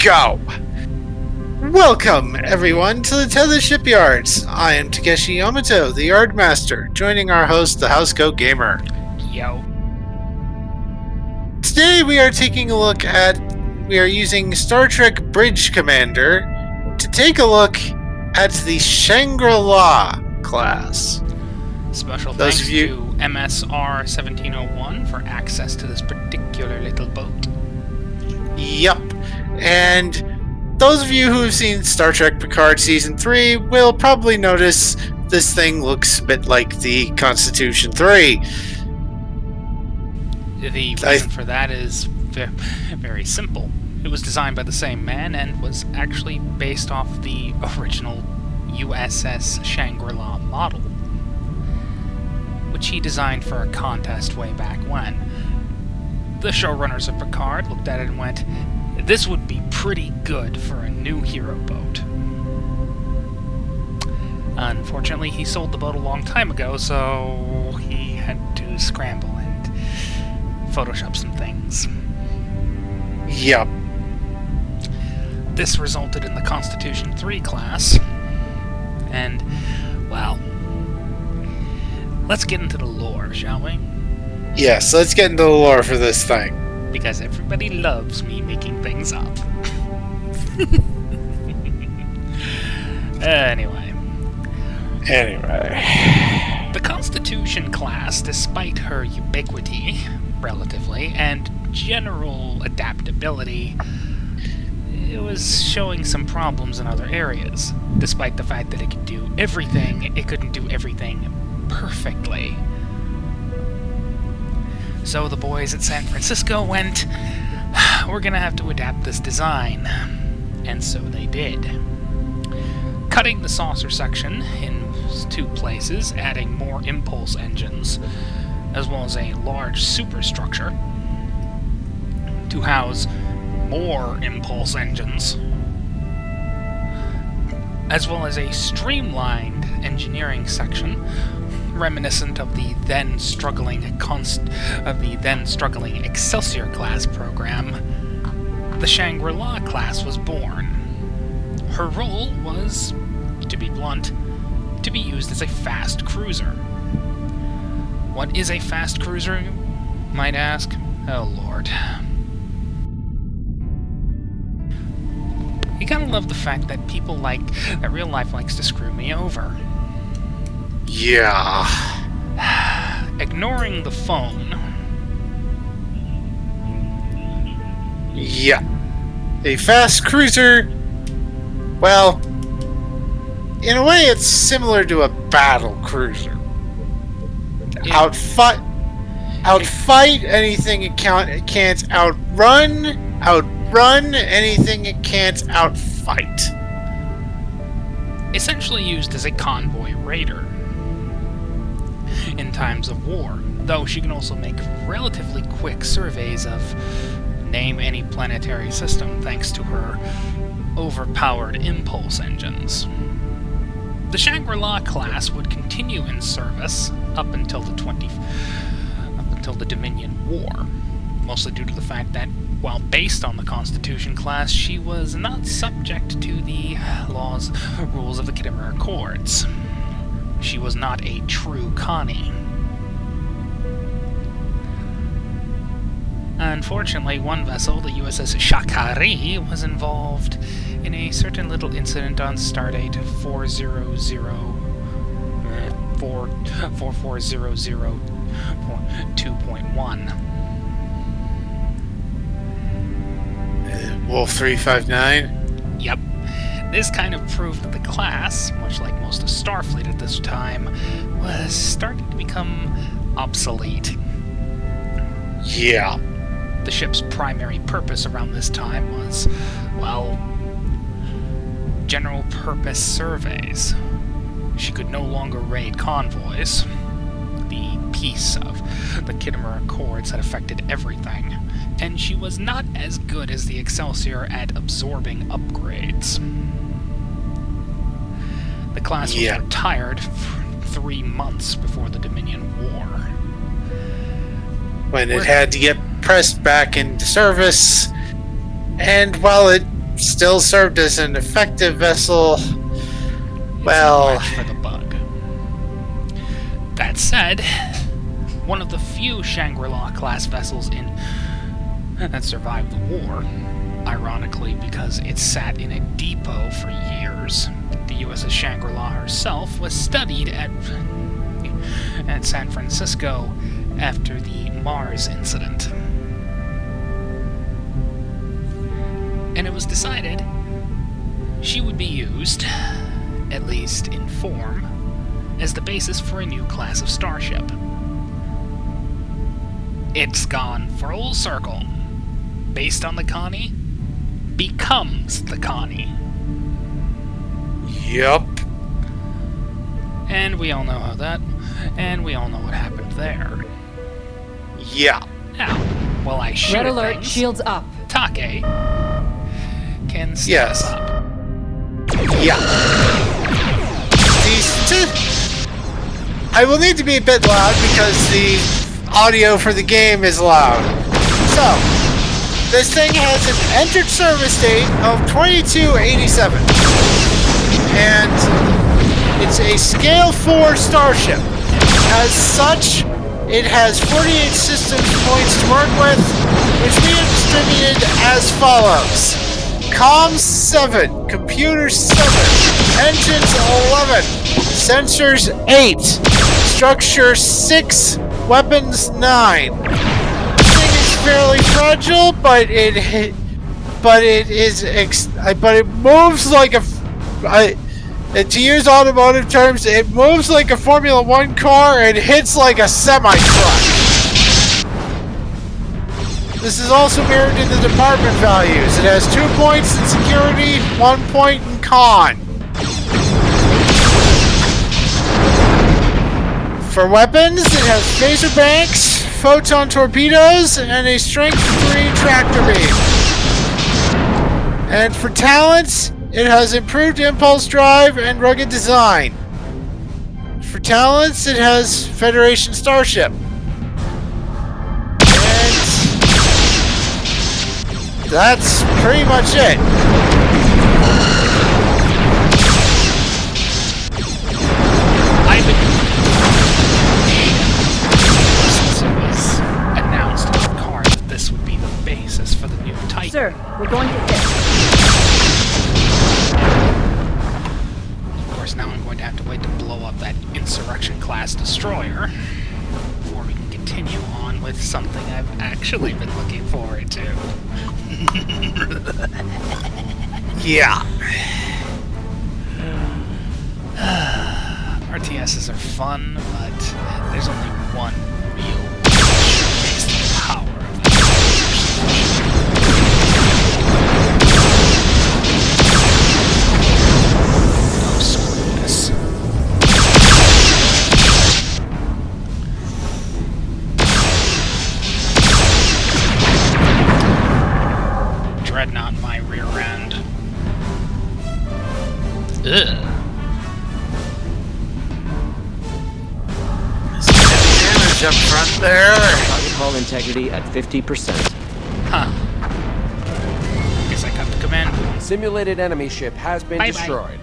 go! Welcome, everyone, to the Tethys Shipyards. I am Takeshi Yamato, the Yard Master, joining our host, the Housecoat Gamer. Yo. Today we are taking a look at... We are using Star Trek Bridge Commander to take a look at the Shangri class. Special thanks to MSR 1701 for access to this particular little boat. Yep. And those of you who have seen Star Trek Picard Season 3 will probably notice this thing looks a bit like the Constitution 3. The reason for that is very simple. It was designed by the same man and was actually based off the original USS Shangri-La model, which he designed for a contest way back when. The showrunners of Picard looked at it and went, "This would be pretty good for a new hero boat." Unfortunately, he sold the boat a long time ago, so he had to scramble and Photoshop some things. Yep. This resulted in the Constitution 3 class, and, well, let's get into the lore, shall we? Yes, let's get into the lore for this thing. Because everybody loves me making things up. Anyway. The Constitution class, despite her ubiquity, relatively, and general adaptability, it was showing some problems in other areas. Despite the fact that it could do everything, it couldn't do everything perfectly. So the boys at San Francisco went, "We're gonna have to adapt this design." And so they did. Cutting the saucer section in 2 places, adding more impulse engines, as well as a large superstructure to house more impulse engines, as well as a streamlined engineering section reminiscent of the then struggling Excelsior class program. The Shangri-La class was born. Her role was, to be blunt, to be used as a fast cruiser. What is a fast cruiser, you might ask? Oh lord. You gotta love the fact that that real life likes to screw me over. Yeah. Ignoring the phone. Yeah. A fast cruiser, well, in a way it's similar to a battle cruiser. Outfight anything it can't outrun anything it can't outfight. Essentially used as a convoy raider in times of war, though she can also make relatively quick surveys of name any planetary system thanks to her overpowered impulse engines. The Shangri-La class would continue in service up until the Dominion War, mostly due to the fact that, while based on the Constitution class, she was not subject to the rules of the Khitomer Accords. She was not a true Connie. Unfortunately, one vessel, the USS Shangri, was involved in a certain little incident on Stardate 4400.2.1. Wolf 359? Yep. This kind of proved that the class, much like most of Starfleet at this time, was starting to become obsolete. Yeah. The ship's primary purpose around this time was, well, general purpose surveys. She could no longer raid convoys. The peace of the Khitomer Accords had affected everything, and she was not as good as the Excelsior at absorbing upgrades. The class was retired for 3 months before the Dominion War. When it had to get pressed back into service, and while it still served as an effective vessel. It's Well, a match for the bug. That said, one of the few Shangri-La class vessels that survived the war, ironically because it sat in a depot for years. The USS Shangri-La herself was studied at San Francisco after the Mars incident. And it was decided she would be used, at least in form, as the basis for a new class of starship. It's gone full circle. Based on the Connie, becomes the Connie. yup. And we all know how that, and we all know what happened there. Yeah. Now, while I shoot Red at alert, things, shields up. Take can stand Yes. us up. Yeah. I will need to be a bit loud because the audio for the game is loud. So, this thing has an entered service date of 2287. And it's a scale 4 starship. As such, it has 48 systems points to work with, which we have distributed as follows. Comms 7, computers 7, engines 11, sensors 8, structure 6, weapons 9. This thing is fairly fragile, but it moves like to use automotive terms, it moves like a Formula 1 car and hits like a semi-truck. This is also mirrored in the department values. It has 2 points in security, 1 point in con. For weapons, it has phaser banks, photon torpedoes, and a strength 3 tractor beam. And for talents, it has improved impulse drive and rugged design. For talents, it has Federation Starship. And that's pretty much it. I've been since it was announced in the card that this would be the basis for the new Titan. Sir, we're going to hit. Of course, now I'm going to have to wait to blow up that Insurrection-class destroyer before we can continue on with something I've actually been looking forward to. Yeah. RTSs are fun, but there's only one real showcase the power of that. Oh, screw this. Dreadnought in my rear end. Ugh. Damage up front there. Target hull integrity at 50%. Huh. Guess I got the command. Simulated enemy ship has been Bye-bye. destroyed.